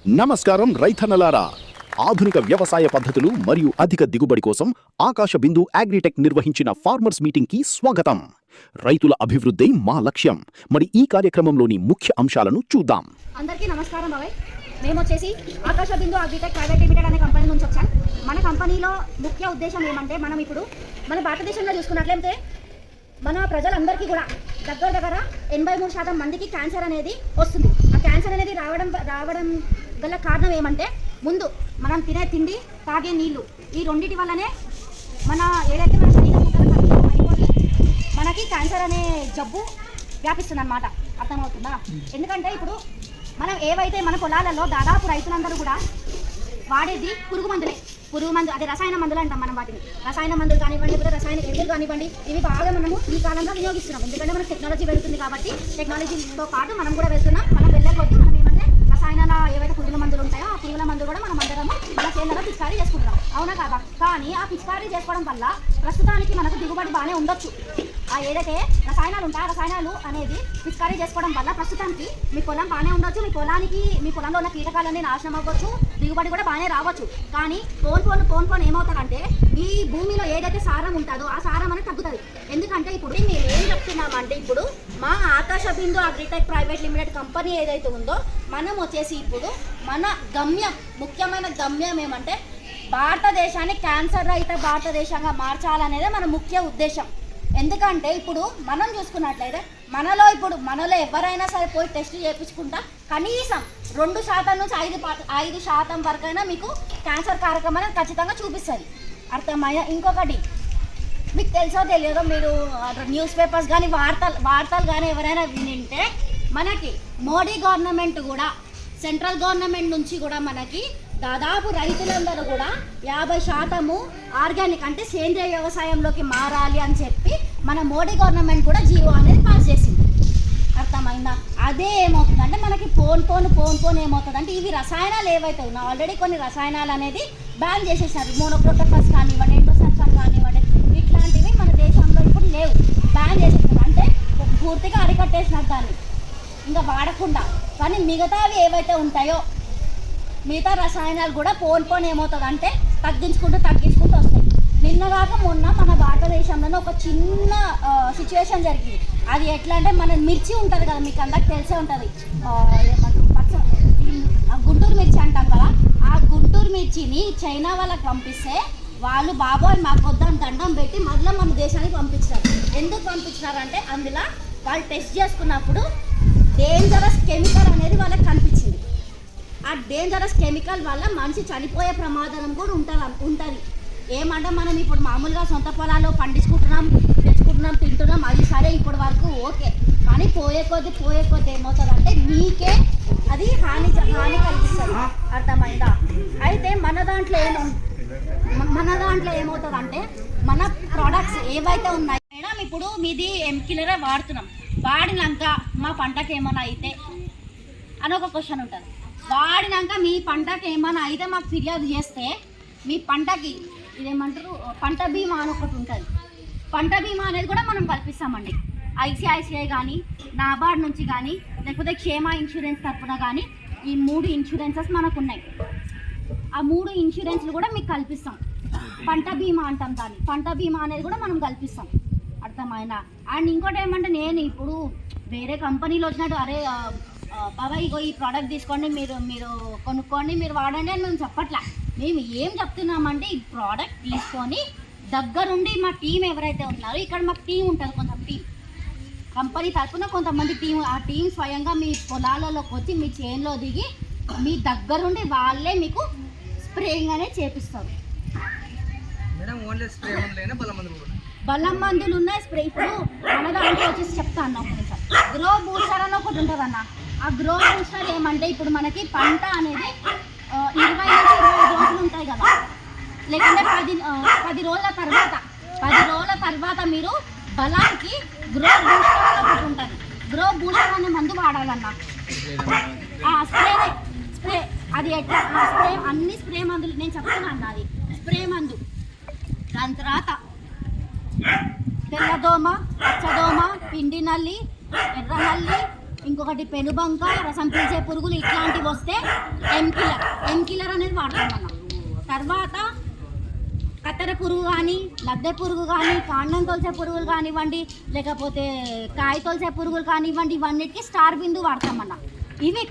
నమస్కారం రైతన్నలారా, ఆధునిక వ్యవసాయ పద్ధతులు మరియు అధిక దిగుబడి కోసం ఆకాశ బిందు అగ్రిటెక్ నిర్వహించిన ఫార్మర్స్ మీటింగ్ కి స్వాగతం. రైతుల అభివృద్ధి మా లక్ష్యం. మరి ఈ కార్యక్రమంలోని ముఖ్య అంశాలను చూద్దాం. అందరికీ నమస్కారం బాబాయ్. మేము వచ్చేసి ఆకాశ బిందు అగ్రిటెక్ ప్రైవేట్ లిమిటెడ్ అనే కంపెనీ నుంచి వచ్చాం. మన కంపెనీలో ముఖ్య ఉద్దేశం ఏమంటే, మనం ఇప్పుడు మన భారతదేశంలో చూసుకున్నట్లయితే మన ప్రజలందరికీ కూడా దగ్గర 83% మందికి క్యాన్సర్ అనేది వస్తుంది. ఆ క్యాన్సర్ అనేది రావడం గల కారణం ఏమంటే, ముందు మనం తినే తిండి, తాగే నీళ్లు, ఈ రెండింటి వల్లనే మన ఏదైతే మన శరీరం అయిపోయి మనకి క్యాన్సర్ అనే జబ్బు వ్యాపిస్తుంది అన్నమాట. అర్థమవుతుందా? ఎందుకంటే ఇప్పుడు మనం ఏవైతే మన పొలాలలో దాదాపు రైతులందరూ కూడా వాడేది పురుగు మందు, అదే రసాయన మందులు అంటాం మనం వాటిని. రసాయన మందులు కానివ్వండి, ఇప్పుడు రసాయన ఎరువులు కానివ్వండి, ఇవి బాగా మనము ఈ కాలంలో వినియోగిస్తున్నాం. ఎందుకంటే మనకు టెక్నాలజీ వెళ్తుంది కాబట్టి టెక్నాలజీతో పాటు మనం కూడా వెళ్తున్నాం. మనం వెళ్ళే కొద్దీ మనం ఏమంటే రసాయనాల ఏవైతే పురుగుల మందులు ఉంటాయో ఆ పురుగుల మందులు కూడా మనం అందరము మన చేనులలో పిచికారీ చేసుకుంటాం, అవునా కాదా? కానీ ఆ పిచికారీ చేసుకోవడం వల్ల ప్రస్తుతానికి మనకు దిగుబడి బాగానే ఉండొచ్చు. ఆ ఏదైతే రసాయనాలు ఉంటాయో ఆ రసాయనాలు అనేది పిచికారీ చేసుకోవడం వల్ల ప్రస్తుతానికి మీ పొలం బాగానే ఉండొచ్చు, మీ పొలంలో ఉన్న కీటకాలన్నీ నాశనం అవ్వచ్చు, దిగుబడి కూడా బాగానే రావచ్చు. కానీ పోన్ ఏమవుతారంటే, ఈ భూమిలో ఏదైతే సారం ఉంటుందో ఆ సారం అనేది తగ్గుతుంది. ఎందుకంటే ఇప్పుడు మేము ఏం చెప్తున్నామంటే, ఇప్పుడు మా ఆకాశ బిందు అగ్రిటెక్ ప్రైవేట్ లిమిటెడ్ కంపెనీ ఏదైతే ఉందో, మనం వచ్చేసి ఇప్పుడు మన ముఖ్యమైన గమ్యం ఏమంటే, భారతదేశాన్ని క్యాన్సర్ రహిత భారతదేశంగా మార్చాలనేదే మన ముఖ్య ఉద్దేశం. ఎందుకంటే ఇప్పుడు మనం చూసుకున్నట్లయితే మనలో ఎవరైనా సరే పోయి టెస్ట్ చేయించుకుంటా కనీసం 2% నుంచి 5% వరకైనా మీకు క్యాన్సర్ కారకం అనేది ఖచ్చితంగా చూపిస్తుంది. అర్థమైన ఇంకొకటి మీకు తెలుసో తెలియదో, మీరు న్యూస్ పేపర్స్ కానీ వార్తలు కానీ ఎవరైనా వింటే, మనకి మోడీ గవర్నమెంట్ కూడా, సెంట్రల్ గవర్నమెంట్ నుంచి కూడా మనకి దాదాపు రైతులందరూ కూడా 50% ఆర్గానిక్ అంటే సేంద్రియ వ్యవసాయంలోకి మారాలి అని చెప్పి మన మోడీ గవర్నమెంట్ కూడా జీవో అనేది పాస్ చేసింది. అర్థమైందా? అదే ఏమవుతుందంటే మనకి పోన్ ఏమవుతుందంటే, ఇవి రసాయనాలు ఏవైతే ఉన్నాయో ఆల్రెడీ కొన్ని రసాయనాలు అనేది బ్యాన్ చేసేసారు. మోనోక్రోటోఫాస్ కానివ్వండి, ఎండోసల్ఫాన్ కానివ్వండి, ఇట్లాంటివి మన దేశంలో ఇప్పుడు లేవు, బ్యాన్ చేసేసారు. అంటే పూర్తిగా అరికట్టేసినారు దాన్ని ఇంకా వాడకుండా. కానీ మిగతావి ఏవైతే ఉంటాయో మిగతా రసాయనాలు కూడా పోన్ ఏమవుతుందంటే తగ్గించుకుంటూ వస్తాయి. నిన్నగాక మొన్న మన భారతదేశంలోనే ఒక చిన్న సిచ్యువేషన్ జరిగింది. అది ఎట్లా అంటే, మన మిర్చి ఉంటుంది కదా, మీకు అందరికి తెలిసే ఉంటుంది, గుంటూరు మిర్చి అంటాం కదా. ఆ గుంటూరు మిర్చిని చైనా వాళ్ళకి పంపిస్తే వాళ్ళు బాబోయ్ మాకు వద్దని దండం పెట్టి మళ్ళీ మన దేశానికి పంపించారు. ఎందుకు పంపించినారంటే, అందులో వాళ్ళు టెస్ట్ చేసుకున్నప్పుడు డేంజరస్ కెమికల్ అనేది వాళ్ళకి కనిపించింది. ఆ డేంజరస్ కెమికల్ వల్ల మనిషి చనిపోయే ప్రమాదం కూడా ఉంటుంది. ఏమంటే మనం ఇప్పుడు మామూలుగా సొంత పొలాల్లో పండించుకుంటున్నాం, తెచ్చుకుంటున్నాం, తింటున్నాం, అది సరే ఇప్పటి వరకు ఓకే. కానీ పోయే కొద్ది ఏమవుతుందంటే మీకే అది హాని కలిగిస్తుంది. అర్థమైందా? అయితే మన దాంట్లో ఏమవుతుందంటే, మన ప్రోడక్ట్స్ ఏవైతే ఉన్నాయో మేడం, ఇప్పుడు మీది కిలరే వాడుతున్నాం, వాడినాక మా పంటకి ఏమైనా అయితే అని ఒక క్వశ్చన్ ఉంటుంది. వాడినాక మీ పంటకి ఏమైనా అయితే మాకు ఫిర్యాదు చేస్తే మీ పంటకి ఇదేమంటారు, పంట బీమా అని ఒకటి ఉంటుంది. పంట బీమా అనేది కూడా మనం కల్పిస్తామండి. ఐసిఐసిఐ కానీ, నాబార్డ్ నుంచి కానీ, లేకపోతే క్షేమ ఇన్సూరెన్స్ తరఫున కానీ, ఈ 3 ఇన్సూరెన్సెస్ మనకు ఉన్నాయి. ఆ 3 ఇన్సూరెన్స్లు కూడా మీకు కల్పిస్తాం. పంట బీమా అంటాం దాన్ని. పంట బీమా అనేది కూడా మనం కల్పిస్తాం. అర్థమైనా? అండ్ ఇంకోటి ఏమంటే, నేను ఇప్పుడు వేరే కంపెనీలో వచ్చినట్టు అరే బాబాయ్ ఇగో ఈ ప్రోడక్ట్ తీసుకోండి, మీరు కొనుక్కోండి, మీరు వాడండి అని మేము చెప్పట్లా. మేము ఏం చెప్తున్నామంటే, ఈ ప్రోడక్ట్ తీసుకొని దగ్గరుండి మా టీం ఎవరైతే ఉన్నారో, ఇక్కడ మాకు టీం ఉంటుంది, కొంత టీం కంపెనీ తరఫున కొంతమంది టీం, ఆ టీం స్వయంగా మీ పొలాలలోకి వచ్చి మీ చేనులో దిగి మీ దగ్గరుండి వాళ్ళే మీకు స్ప్రేయింగ్ అనేది చేపిస్తారు. బలం మందులు ఉన్నాయి, స్ప్రే. ఇప్పుడు మన దాంట్లో వచ్చేసి చెప్తాను, గ్రో బూస్టర్ అని ఒకటి ఉంటుంది అన్న. ఆ గ్రో బూస్టర్ ఏమంటే, ఇప్పుడు మనకి పంట అనేది 20 నుంచి 25 రోజులు ఉంటాయి కదా, లేకుంటే 10 రోజుల తర్వాత మీరు బలానికి గ్రో బూస్టర్ అని ఒకటి ఉంటుంది. గ్రో బూస్టర్ అనే మందు వాడాలన్న. స్ప్రే అది ఎట్లా, స్ప్రే అన్ని స్ప్రే మందులు నేను చెప్తున్నాను అన్న. అది స్ప్రే మందు. దాని తర్వాత తెల్లదోమ, పచ్చదోమ, పిండి నల్లి, ఎర్ర నల్లి, ఇంకొకటి పెనుబంక, రసం పీల్చే పురుగులు ఇట్లాంటివి వస్తే ఎంకిలర్ అనేది వాడతామన్న. తర్వాత కత్తెర పురుగు కానీ, లద్దె పురుగు కానీ, కాండం తొలిచే పురుగులు కానివ్వండి, లేకపోతే కాయ తొలిచే పురుగులు కానివ్వండి, ఇవన్నిటికీ స్టార్ బిందు వాడతామన్న. ఇవి